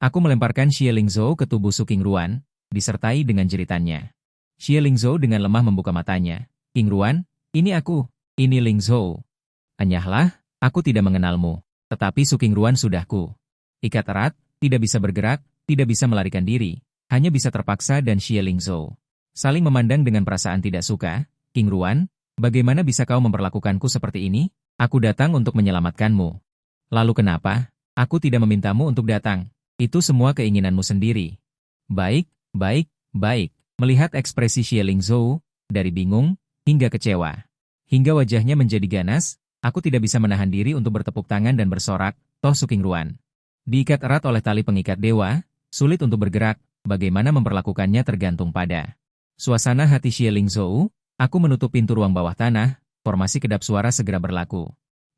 Aku melemparkan Xie Lingzhou ke tubuh Su Qingruan, disertai dengan jeritannya. Xie Lingzhou dengan lemah membuka matanya. Qingruan, ini aku, ini Lingzhou. Anyahlah, aku tidak mengenalmu, tetapi Su Qingruan sudahku ikat erat, tidak bisa bergerak, tidak bisa melarikan diri, hanya bisa terpaksa dan Xie Lingzhou saling memandang dengan perasaan tidak suka. Qingruan, bagaimana bisa kau memperlakukanku seperti ini? Aku datang untuk menyelamatkanmu. Lalu kenapa? Aku tidak memintamu untuk datang. Itu semua keinginanmu sendiri. Baik, baik, baik. Melihat ekspresi Xie Lingzhou, dari bingung, hingga kecewa, hingga wajahnya menjadi ganas, aku tidak bisa menahan diri untuk bertepuk tangan dan bersorak, toh Su Qingruan diikat erat oleh tali pengikat dewa, sulit untuk bergerak, bagaimana memperlakukannya tergantung pada suasana hati Xie Lingzhou. Aku menutup pintu ruang bawah tanah, formasi kedap suara segera berlaku.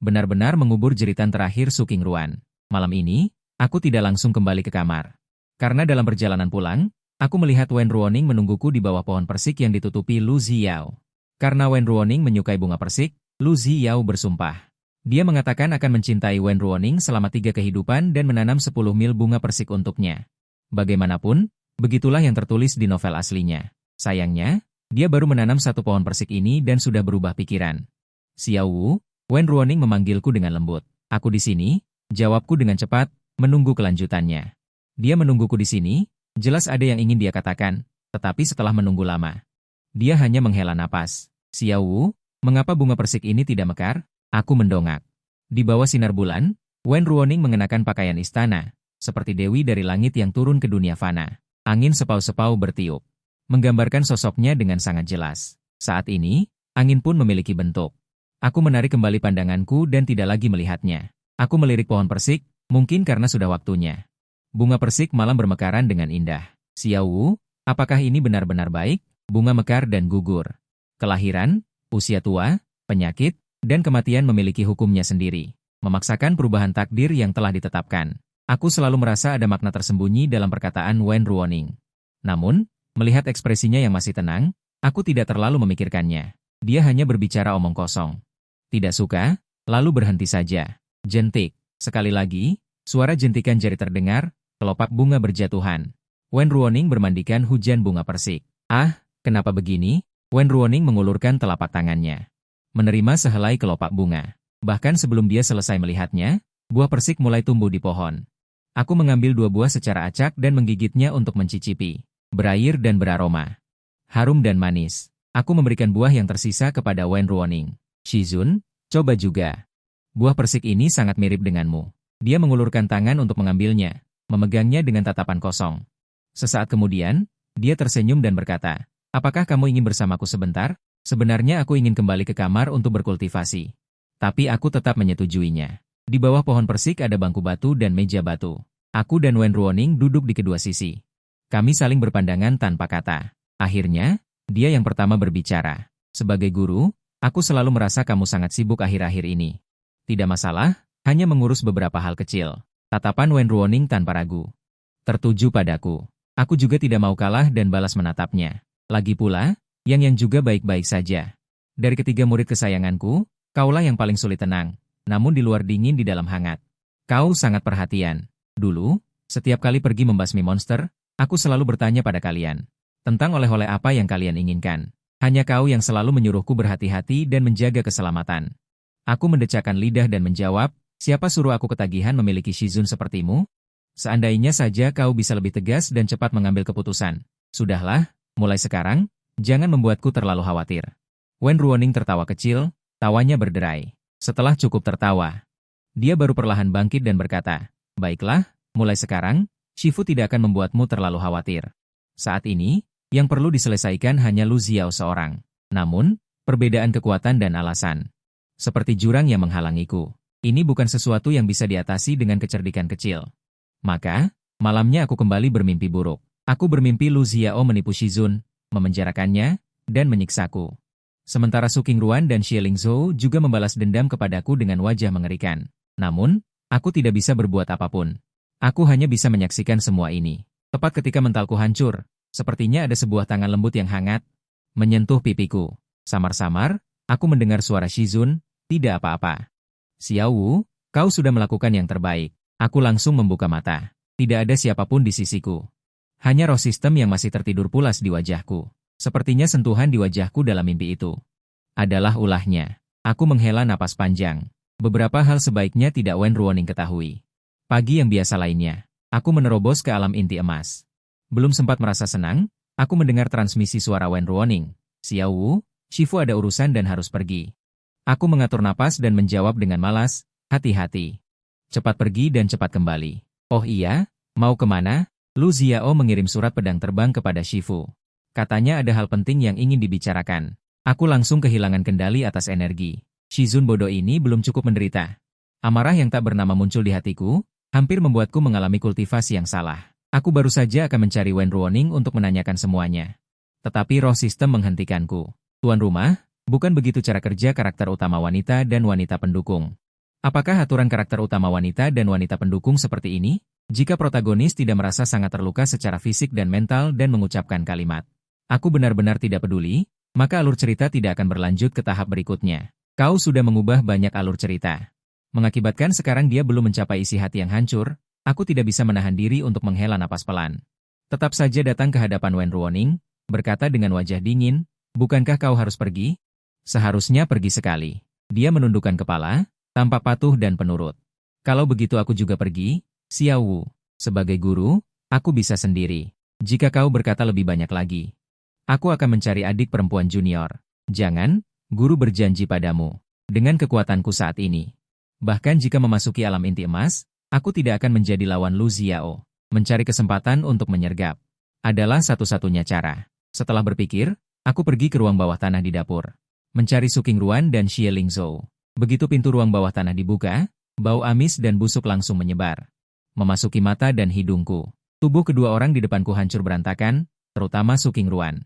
Benar-benar mengubur jeritan terakhir Su Qingruan. Malam ini, aku tidak langsung kembali ke kamar. Karena dalam perjalanan pulang, aku melihat Wen Ruoning menungguku di bawah pohon persik yang ditutupi Lu Xiao. Karena Wen Ruoning menyukai bunga persik, Lu Xiao bersumpah. Dia mengatakan akan mencintai Wen Ruoning selama 3 kehidupan dan menanam 10 mil bunga persik untuknya. Bagaimanapun, begitulah yang tertulis di novel aslinya. Sayangnya, dia baru menanam 1 pohon persik ini dan sudah berubah pikiran. Xiao Wu, Wen Ruoning memanggilku dengan lembut. Aku di sini, jawabku dengan cepat, menunggu kelanjutannya. Dia menungguku di sini, jelas ada yang ingin dia katakan, tetapi setelah menunggu lama, dia hanya menghela napas. Xiao Wu, mengapa bunga persik ini tidak mekar? Aku mendongak. Di bawah sinar bulan, Wen Ruoning mengenakan pakaian istana, seperti dewi dari langit yang turun ke dunia fana. Angin sepau-sepau bertiup, menggambarkan sosoknya dengan sangat jelas. Saat ini, angin pun memiliki bentuk. Aku menarik kembali pandanganku dan tidak lagi melihatnya. Aku melirik pohon persik, Mungkin karena sudah waktunya. Bunga persik malam bermekaran dengan indah. Xiao Wu, apakah ini benar-benar baik? Bunga mekar dan gugur. Kelahiran, usia tua, penyakit, dan kematian memiliki hukumnya sendiri. Memaksakan perubahan takdir yang telah ditetapkan. Aku selalu merasa ada makna tersembunyi dalam perkataan Wen Ruoning. Namun, melihat ekspresinya yang masih tenang, aku tidak terlalu memikirkannya. Dia hanya berbicara omong kosong. Tidak suka, lalu berhenti saja. Jentik. Sekali lagi, suara jentikan jari terdengar, kelopak bunga berjatuhan. Wen Ruoning bermandikan hujan bunga persik. Ah, kenapa begini? Wen Ruoning mengulurkan telapak tangannya. Menerima sehelai kelopak bunga. Bahkan sebelum dia selesai melihatnya, buah persik mulai tumbuh di pohon. Aku mengambil 2 buah secara acak dan menggigitnya untuk mencicipi. Berair dan beraroma. Harum dan manis. Aku memberikan buah yang tersisa kepada Wen Ruoning. Shizun, coba juga. Buah persik ini sangat mirip denganmu. Dia mengulurkan tangan untuk mengambilnya, memegangnya dengan tatapan kosong. Sesaat kemudian, dia tersenyum dan berkata, apakah kamu ingin bersamaku sebentar? Sebenarnya aku ingin kembali ke kamar untuk berkultivasi. Tapi aku tetap menyetujuinya. Di bawah pohon persik ada bangku batu dan meja batu. Aku dan Wen Ruoning duduk di kedua sisi. Kami saling berpandangan tanpa kata. Akhirnya, dia yang pertama berbicara. Sebagai guru, aku selalu merasa kamu sangat sibuk akhir-akhir ini. Tidak masalah, hanya mengurus beberapa hal kecil. Tatapan Wen Ruoning tanpa ragu. Tertuju padaku. Aku juga tidak mau kalah dan balas menatapnya. Lagi pula, Yang juga baik-baik saja. Dari ketiga murid kesayanganku, kaulah yang paling sulit tenang, namun di luar dingin di dalam hangat. Kau sangat perhatian. Dulu, setiap kali pergi membasmi monster, aku selalu bertanya pada kalian. Tentang oleh-oleh apa yang kalian inginkan. Hanya kau yang selalu menyuruhku berhati-hati dan menjaga keselamatan. Aku mendecakkan lidah dan menjawab, siapa suruh aku ketagihan memiliki Shizun sepertimu? Seandainya saja kau bisa lebih tegas dan cepat mengambil keputusan. Sudahlah, mulai sekarang, jangan membuatku terlalu khawatir. Wen Ruoning tertawa kecil, tawanya berderai. Setelah cukup tertawa, dia baru perlahan bangkit dan berkata, baiklah, mulai sekarang, Shifu tidak akan membuatmu terlalu khawatir. Saat ini, yang perlu diselesaikan hanya Lu Xiao seorang. Namun, perbedaan kekuatan dan alasan. Seperti jurang yang menghalangiku. Ini bukan sesuatu yang bisa diatasi dengan kecerdikan kecil. Maka, malamnya aku kembali bermimpi buruk. Aku bermimpi Lu Xiao menipu Shizun, memenjarakannya, dan menyiksaku. Sementara Su Qingruan dan Xie Lingzhou juga membalas dendam kepadaku dengan wajah mengerikan. Namun, aku tidak bisa berbuat apapun. Aku hanya bisa menyaksikan semua ini. Tepat ketika mentalku hancur, sepertinya ada sebuah tangan lembut yang hangat, menyentuh pipiku. Samar-samar, aku mendengar suara Shizun, tidak apa-apa. Xiao Wu, kau sudah melakukan yang terbaik. Aku langsung membuka mata. Tidak ada siapapun di sisiku. Hanya roh sistem yang masih tertidur pulas di wajahku. Sepertinya sentuhan di wajahku dalam mimpi itu adalah ulahnya. Aku menghela napas panjang. Beberapa hal sebaiknya tidak Wen Ruoning ketahui. Pagi yang biasa lainnya, aku menerobos ke alam inti emas. Belum sempat merasa senang, aku mendengar transmisi suara Wen Ruoning. Xiao Wu, Shifu ada urusan dan harus pergi. Aku mengatur napas dan menjawab dengan malas, hati-hati. Cepat pergi dan cepat kembali. Oh iya, mau kemana? Lu Xiao mengirim surat pedang terbang kepada Shifu. Katanya ada hal penting yang ingin dibicarakan. Aku langsung kehilangan kendali atas energi. Shizun bodoh ini belum cukup menderita. Amarah yang tak bernama muncul di hatiku, hampir membuatku mengalami kultivasi yang salah. Aku baru saja akan mencari Wen Ruoning untuk menanyakan semuanya. Tetapi roh sistem menghentikanku. Tuan rumah, bukan begitu cara kerja karakter utama wanita dan wanita pendukung. Apakah aturan karakter utama wanita dan wanita pendukung seperti ini? Jika protagonis tidak merasa sangat terluka secara fisik dan mental dan mengucapkan kalimat, aku benar-benar tidak peduli, maka alur cerita tidak akan berlanjut ke tahap berikutnya. Kau sudah mengubah banyak alur cerita. Mengakibatkan sekarang dia belum mencapai isi hati yang hancur, aku tidak bisa menahan diri untuk menghela napas pelan. Tetap saja datang ke hadapan Wen Ruoning, berkata dengan wajah dingin, bukankah kau harus pergi? Seharusnya pergi sekali. Dia menundukkan kepala, tampak patuh dan penurut. Kalau begitu aku juga pergi, Xiao Wu. Sebagai guru, aku bisa sendiri. Jika kau berkata lebih banyak lagi, aku akan mencari adik perempuan junior. Jangan, guru berjanji padamu. Dengan kekuatanku saat ini. Bahkan jika memasuki alam inti emas, aku tidak akan menjadi lawan Lu Xiao. Mencari kesempatan untuk menyergap adalah satu-satunya cara. Setelah berpikir, aku pergi ke ruang bawah tanah di dapur. Mencari Su Qingruan dan Xie Lingzhou. Begitu pintu ruang bawah tanah dibuka, Bau amis dan busuk langsung menyebar, memasuki mata dan hidungku. Tubuh kedua orang di depanku hancur berantakan, terutama Su Qingruan.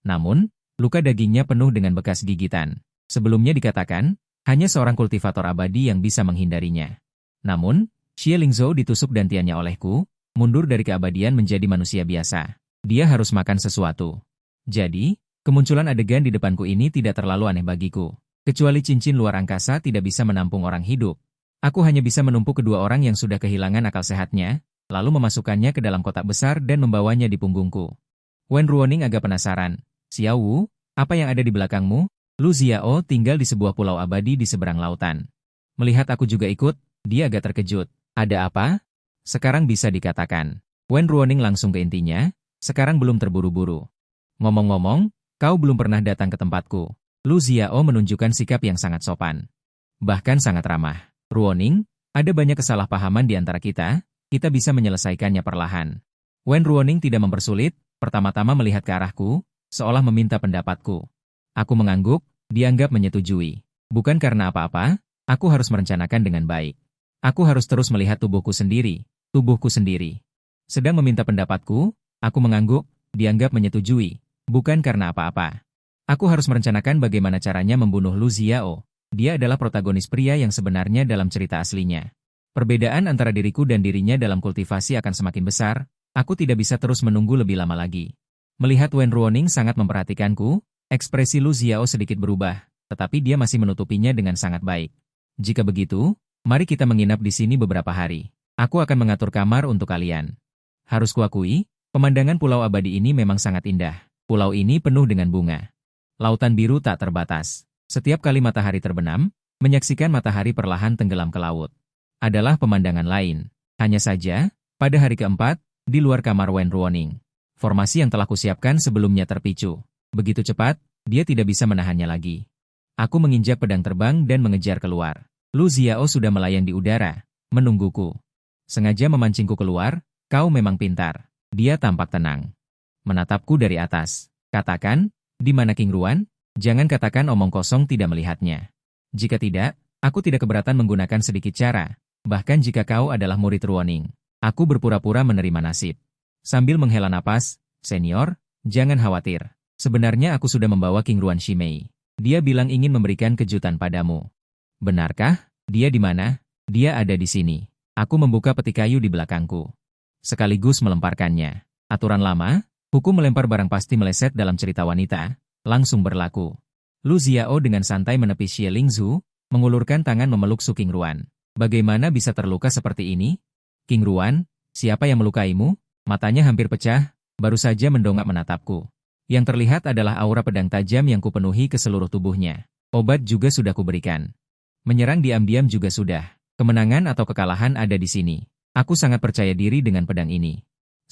Namun, luka dagingnya penuh dengan bekas gigitan. Sebelumnya dikatakan, hanya seorang kultivator abadi yang bisa menghindarinya. Namun, Xie Lingzhou ditusuk dantiannya olehku, mundur dari keabadian menjadi manusia biasa. Dia harus makan sesuatu. Jadi, kemunculan adegan di depanku ini tidak terlalu aneh bagiku. Kecuali cincin luar angkasa tidak bisa menampung orang hidup. Aku hanya bisa menumpuk kedua orang yang sudah kehilangan akal sehatnya, lalu memasukkannya ke dalam kotak besar dan membawanya di punggungku. Wen Ruoning agak penasaran. Xiao Wu, apa yang ada di belakangmu? Lu Xiao tinggal di sebuah pulau abadi di seberang lautan. Melihat aku juga ikut, dia agak terkejut. Ada apa? Sekarang bisa dikatakan. Wen Ruoning langsung ke intinya, sekarang belum terburu-buru. Ngomong-ngomong, kau belum pernah datang ke tempatku. Lu Xiao menunjukkan sikap yang sangat sopan. Bahkan sangat ramah. Ruoning, ada banyak kesalahpahaman di antara kita bisa menyelesaikannya perlahan. Wen Ruoning tidak mempersulit, pertama-tama melihat ke arahku, seolah meminta pendapatku. Aku mengangguk, dianggap menyetujui. Bukan karena apa-apa, aku harus merencanakan dengan baik. Aku harus terus melihat tubuhku sendiri. Sedang meminta pendapatku, aku mengangguk, dianggap menyetujui. Bukan karena apa-apa. Aku harus merencanakan bagaimana caranya membunuh Lu Xiao. Dia adalah protagonis pria yang sebenarnya dalam cerita aslinya. Perbedaan antara diriku dan dirinya dalam kultivasi akan semakin besar, aku tidak bisa terus menunggu lebih lama lagi. Melihat Wen Ruoning sangat memperhatikanku, ekspresi Lu Xiao sedikit berubah, tetapi dia masih menutupinya dengan sangat baik. Jika begitu, mari kita menginap di sini beberapa hari. Aku akan mengatur kamar untuk kalian. Harus kuakui, pemandangan pulau abadi ini memang sangat indah. Pulau ini penuh dengan bunga. Lautan biru tak terbatas. Setiap kali matahari terbenam, menyaksikan matahari perlahan tenggelam ke laut. Adalah pemandangan lain. Hanya saja, pada hari keempat, di luar kamar Wen Ruoning, formasi yang telah kusiapkan sebelumnya terpicu. Begitu cepat, dia tidak bisa menahannya lagi. Aku menginjak pedang terbang dan mengejar keluar. Lu Xiao sudah melayang di udara, menungguku. Sengaja memancingku keluar, kau memang pintar. Dia tampak tenang. Menatapku dari atas. Katakan, di mana Qingruan? Jangan katakan omong kosong tidak melihatnya. Jika tidak, aku tidak keberatan menggunakan sedikit cara. Bahkan jika kau adalah murid Ruoning, aku berpura-pura menerima nasib. Sambil menghela napas, senior, jangan khawatir. Sebenarnya aku sudah membawa Qingruan Shimei. Dia bilang ingin memberikan kejutan padamu. Benarkah? Dia di mana? Dia ada di sini. Aku membuka peti kayu di belakangku. Sekaligus melemparkannya. Aturan lama, hukum melempar barang pasti meleset dalam cerita wanita, langsung berlaku. Lu Xiao dengan santai menepis Xie Lingzhou, mengulurkan tangan memeluk Su Qingruan. Bagaimana bisa terluka seperti ini? Qingruan, siapa yang melukaimu? Matanya hampir pecah, baru saja mendongak menatapku. Yang terlihat adalah aura pedang tajam yang kupenuhi ke seluruh tubuhnya. Obat juga sudah kuberikan. Menyerang diam-diam juga sudah. Kemenangan atau kekalahan ada di sini. Aku sangat percaya diri dengan pedang ini.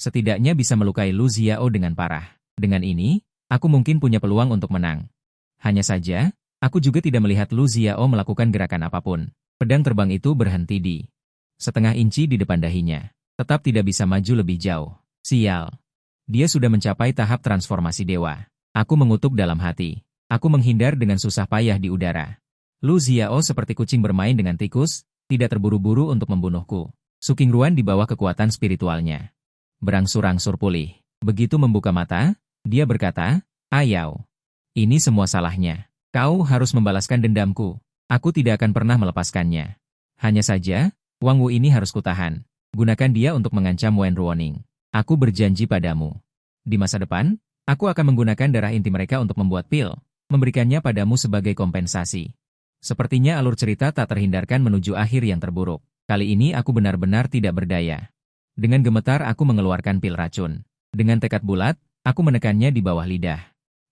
Setidaknya bisa melukai Lu Xiao dengan parah. Dengan ini, aku mungkin punya peluang untuk menang. Hanya saja, aku juga tidak melihat Lu Xiao melakukan gerakan apapun. Pedang terbang itu berhenti di setengah inci di depan dahinya. Tetap tidak bisa maju lebih jauh. Sial. Dia sudah mencapai tahap transformasi dewa. Aku mengutuk dalam hati. Aku menghindar dengan susah payah di udara. Lu Xiao seperti kucing bermain dengan tikus, tidak terburu-buru untuk membunuhku. Su Qingruan di bawah kekuatan spiritualnya berangsur-angsur pulih. Begitu membuka mata, dia berkata, Ayau, ini semua salahnya. Kau harus membalaskan dendamku. Aku tidak akan pernah melepaskannya. Hanya saja, Wang Wu ini harus kutahan. Gunakan dia untuk mengancam Wen Ruoning. Aku berjanji padamu. Di masa depan, aku akan menggunakan darah inti mereka untuk membuat pil, memberikannya padamu sebagai kompensasi. Sepertinya alur cerita tak terhindarkan menuju akhir yang terburuk. Kali ini aku benar-benar tidak berdaya. Dengan gemetar aku mengeluarkan pil racun. Dengan tekad bulat, aku menekannya di bawah lidah.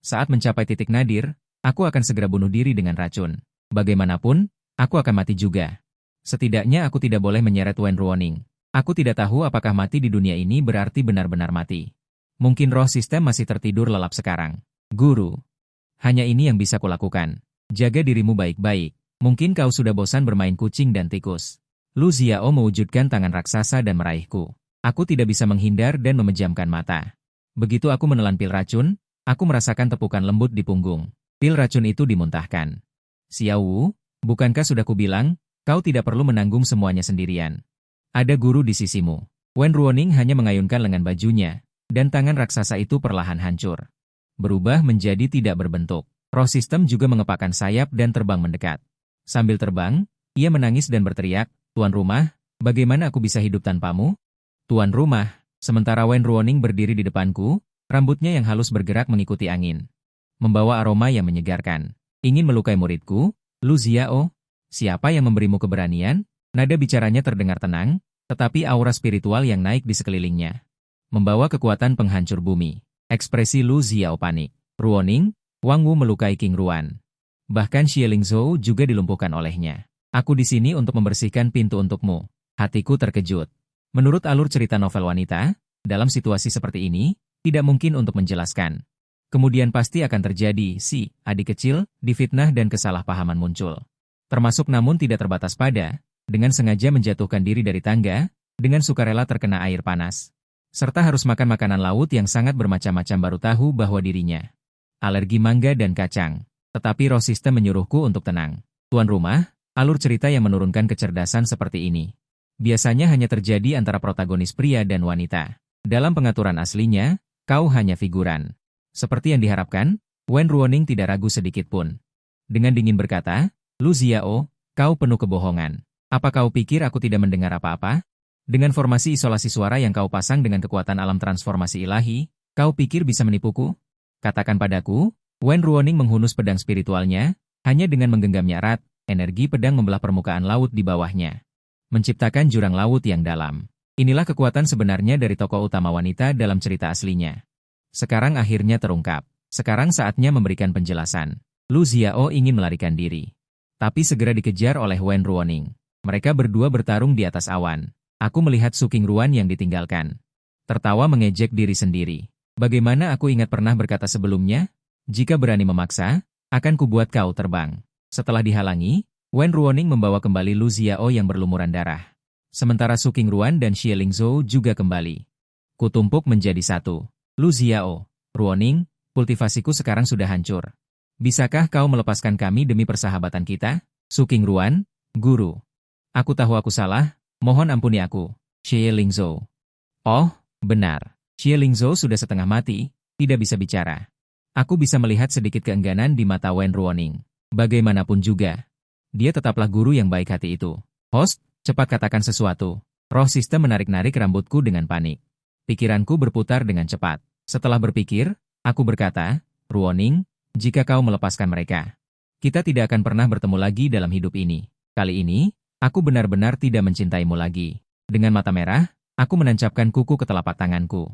Saat mencapai titik nadir, aku akan segera bunuh diri dengan racun. Bagaimanapun, aku akan mati juga. Setidaknya aku tidak boleh menyeret Wen Ruoning. Aku tidak tahu apakah mati di dunia ini berarti benar-benar mati. Mungkin roh sistem masih tertidur lelap sekarang. Guru, hanya ini yang bisa kulakukan. Jaga dirimu baik-baik. Mungkin kau sudah bosan bermain kucing dan tikus. Lu Xiao mewujudkan tangan raksasa dan meraihku. Aku tidak bisa menghindar dan memejamkan mata. Begitu aku menelan pil racun, aku merasakan tepukan lembut di punggung. Pil racun itu dimuntahkan. Xiao Wu, bukankah sudah kubilang, Kau tidak perlu menanggung semuanya sendirian. Ada guru di sisimu. Wen Ruoning hanya mengayunkan lengan bajunya, dan tangan raksasa itu perlahan hancur. Berubah menjadi tidak berbentuk. Roh sistem juga mengepakkan sayap dan terbang mendekat. Sambil terbang, ia menangis dan berteriak, "Tuan rumah, bagaimana aku bisa hidup tanpamu?" Tuan rumah, sementara Wen Ruoning berdiri di depanku, rambutnya yang halus bergerak mengikuti angin. Membawa aroma yang menyegarkan. "Ingin melukai muridku? Lu Xiao? Siapa yang memberimu keberanian?" Nada bicaranya terdengar tenang, tetapi aura spiritual yang naik di sekelilingnya membawa kekuatan penghancur bumi. Ekspresi Lu Xiao panik. "Ruoning, Wang Wu melukai King Ruan. Bahkan Xie Lingzhou juga dilumpuhkan olehnya. Aku di sini untuk membersihkan pintu untukmu." Hatiku terkejut. Menurut alur cerita novel wanita, dalam situasi seperti ini, tidak mungkin untuk menjelaskan. Kemudian pasti akan terjadi, si adik kecil, difitnah dan kesalahpahaman muncul. Termasuk namun tidak terbatas pada, dengan sengaja menjatuhkan diri dari tangga, dengan sukarela terkena air panas. Serta harus makan makanan laut yang sangat bermacam-macam baru tahu bahwa dirinya alergi mangga dan kacang. Tetapi roh sistem menyuruhku untuk tenang. Tuan rumah, alur cerita yang menurunkan kecerdasan seperti ini biasanya hanya terjadi antara protagonis pria dan wanita. Dalam pengaturan aslinya, kau hanya figuran. Seperti yang diharapkan, Wen Ruoning tidak ragu sedikit pun. Dengan dingin berkata, "Lu Xiao, kau penuh kebohongan. Apa kau pikir aku tidak mendengar apa-apa? Dengan formasi isolasi suara yang kau pasang dengan kekuatan alam transformasi ilahi, kau pikir bisa menipuku? Katakan padaku." Wen Ruoning menghunus pedang spiritualnya, hanya dengan menggenggamnya erat, energi pedang membelah permukaan laut di bawahnya. Menciptakan jurang laut yang dalam. Inilah kekuatan sebenarnya dari tokoh utama wanita dalam cerita aslinya. Sekarang akhirnya terungkap. Sekarang saatnya memberikan penjelasan. Lu Xiao ingin melarikan diri, tapi segera dikejar oleh Wen Ruoning. Mereka berdua bertarung di atas awan. Aku melihat Su Qingruan yang ditinggalkan. Tertawa mengejek diri sendiri. Bagaimana aku ingat pernah berkata sebelumnya? Jika berani memaksa, akan kubuat kau terbang. Setelah dihalangi, Wen Ruoning membawa kembali Lu Xiao yang berlumuran darah. Sementara Su Qingruan dan Xie Lingzhou juga kembali. Kutumpuk menjadi satu. Lu Xiao, Ruoning, kultivasiku sekarang sudah hancur. Bisakah kau melepaskan kami demi persahabatan kita? Su Qingruan, guru. Aku tahu aku salah, mohon ampuni aku. Xie Lingzhou. Oh, benar. Xie Lingzhou sudah setengah mati, tidak bisa bicara. Aku bisa melihat sedikit keengganan di mata Wen Ruoning. Bagaimanapun juga, dia tetaplah guru yang baik hati itu. "Host, cepat katakan sesuatu." Roh sistem menarik-narik rambutku dengan panik. Pikiranku berputar dengan cepat. Setelah berpikir, aku berkata, "Ruoning, jika kau melepaskan mereka, kita tidak akan pernah bertemu lagi dalam hidup ini. Kali ini, aku benar-benar tidak mencintaimu lagi." Dengan mata merah, aku menancapkan kuku ke telapak tanganku.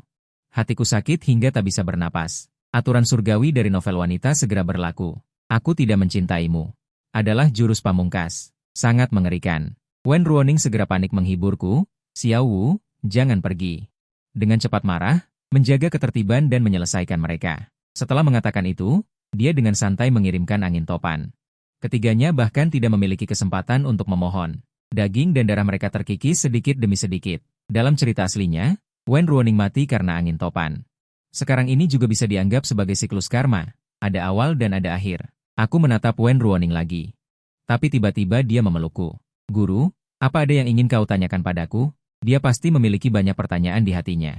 Hatiku sakit hingga tak bisa bernapas. Aturan surgawi dari novel wanita segera berlaku. "Aku tidak mencintaimu." Adalah jurus pamungkas. Sangat mengerikan. Wen Ruoning segera panik menghiburku, "Xiao Wu, jangan pergi." Dengan cepat marah, menjaga ketertiban dan menyelesaikan mereka. Setelah mengatakan itu, dia dengan santai mengirimkan angin topan. Ketiganya bahkan tidak memiliki kesempatan untuk memohon. Daging dan darah mereka terkikis sedikit demi sedikit. Dalam cerita aslinya, Wen Ruoning mati karena angin topan. Sekarang ini juga bisa dianggap sebagai siklus karma. Ada awal dan ada akhir. Aku menatap Wen Ruoning lagi. Tapi tiba-tiba dia memelukku. "Guru, apa ada yang ingin kau tanyakan padaku?" Dia pasti memiliki banyak pertanyaan di hatinya.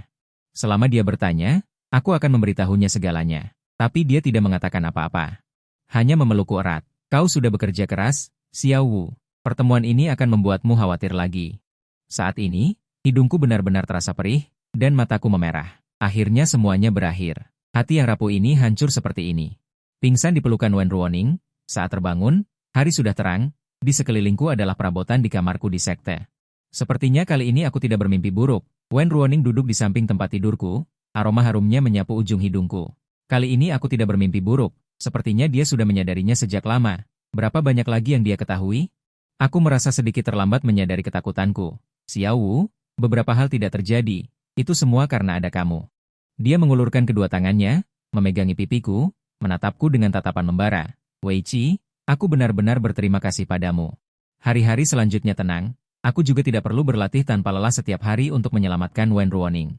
Selama dia bertanya, aku akan memberitahunya segalanya. Tapi dia tidak mengatakan apa-apa. Hanya memelukku erat. "Kau sudah bekerja keras, Xiao Wu. Pertemuan ini akan membuatmu khawatir lagi." Saat ini, hidungku benar-benar terasa perih, dan mataku memerah. Akhirnya semuanya berakhir. Hati yang rapuh ini hancur seperti ini. Pingsan di pelukan Wen Ruoning, saat terbangun, hari sudah terang, di sekelilingku adalah perabotan di kamarku di sekte. Sepertinya kali ini aku tidak bermimpi buruk. Wen Ruoning duduk di samping tempat tidurku, aroma harumnya menyapu ujung hidungku. Kali ini aku tidak bermimpi buruk, sepertinya dia sudah menyadarinya sejak lama. Berapa banyak lagi yang dia ketahui? Aku merasa sedikit terlambat menyadari ketakutanku. "Xiao Wu, beberapa hal tidak terjadi, itu semua karena ada kamu." Dia mengulurkan kedua tangannya, memegangi pipiku, menatapku dengan tatapan membara. "Wei Qi, aku benar-benar berterima kasih padamu." Hari-hari selanjutnya tenang. Aku juga tidak perlu berlatih tanpa lelah setiap hari untuk menyelamatkan Wen Ruoning.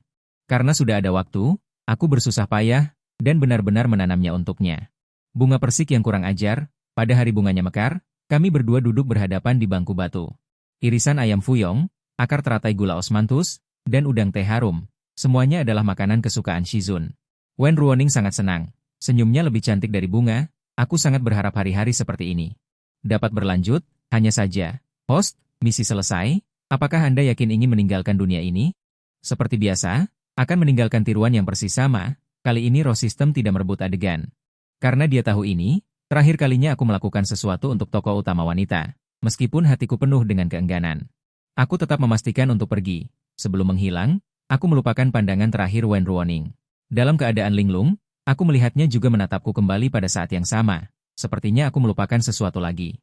Karena sudah ada waktu, aku bersusah payah, dan benar-benar menanamnya untuknya. Bunga persik yang kurang ajar, pada hari bunganya mekar, Kami berdua duduk berhadapan di bangku batu. Irisan ayam fuyong, akar teratai gula osmanthus, dan udang teh harum. Semuanya adalah makanan kesukaan Shizun. Wen Ruoning sangat senang. Senyumnya lebih cantik dari bunga. Aku sangat berharap hari-hari seperti ini dapat berlanjut. Hanya saja, host, misi selesai. Apakah Anda yakin ingin meninggalkan dunia ini? Seperti biasa, akan meninggalkan tiruan yang persis sama. Kali ini roh sistem tidak merebut adegan. Karena dia tahu ini, terakhir kalinya aku melakukan sesuatu untuk tokoh utama wanita. Meskipun hatiku penuh dengan keengganan. Aku tetap memastikan untuk pergi. Sebelum menghilang, aku melupakan pandangan terakhir Wen Ruoning. Dalam keadaan linglung, aku melihatnya juga menatapku kembali pada saat yang sama. Sepertinya aku melupakan sesuatu lagi.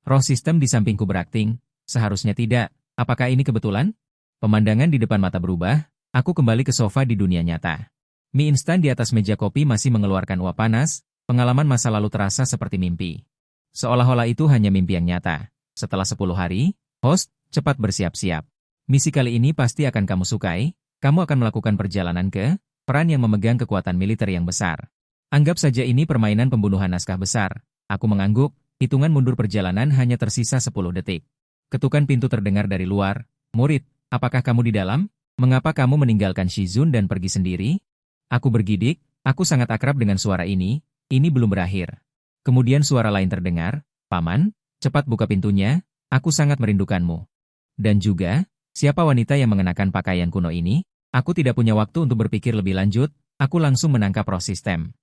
Roh sistem di sampingku berakting. Seharusnya tidak. Apakah ini kebetulan? Pemandangan di depan mata berubah. Aku kembali ke sofa di dunia nyata. Mie instan di atas meja kopi masih mengeluarkan uap panas. Pengalaman masa lalu terasa seperti mimpi. Seolah-olah itu hanya mimpi yang nyata. Setelah 10 hari, host, cepat bersiap-siap. Misi kali ini pasti akan kamu sukai. Kamu akan melakukan perjalanan ke peran yang memegang kekuatan militer yang besar. Anggap saja ini permainan pembunuhan naskah besar. Aku mengangguk, hitungan mundur perjalanan hanya tersisa 10 detik. Ketukan pintu terdengar dari luar. Murid, apakah kamu di dalam? Mengapa kamu meninggalkan Shizun dan pergi sendiri? Aku bergidik, aku sangat akrab dengan suara ini. Ini belum berakhir. Kemudian suara lain terdengar. Paman, cepat buka pintunya, aku sangat merindukanmu. Dan juga, siapa wanita yang mengenakan pakaian kuno ini? Aku tidak punya waktu untuk berpikir lebih lanjut, aku langsung menangkap roh sistem.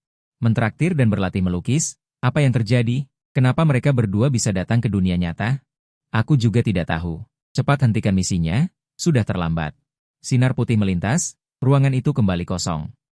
Mentraktir dan berlatih melukis, apa yang terjadi? Kenapa mereka berdua bisa datang ke dunia nyata? Aku juga tidak tahu. Cepat hentikan misinya, sudah terlambat. Sinar putih melintas, ruangan itu kembali kosong.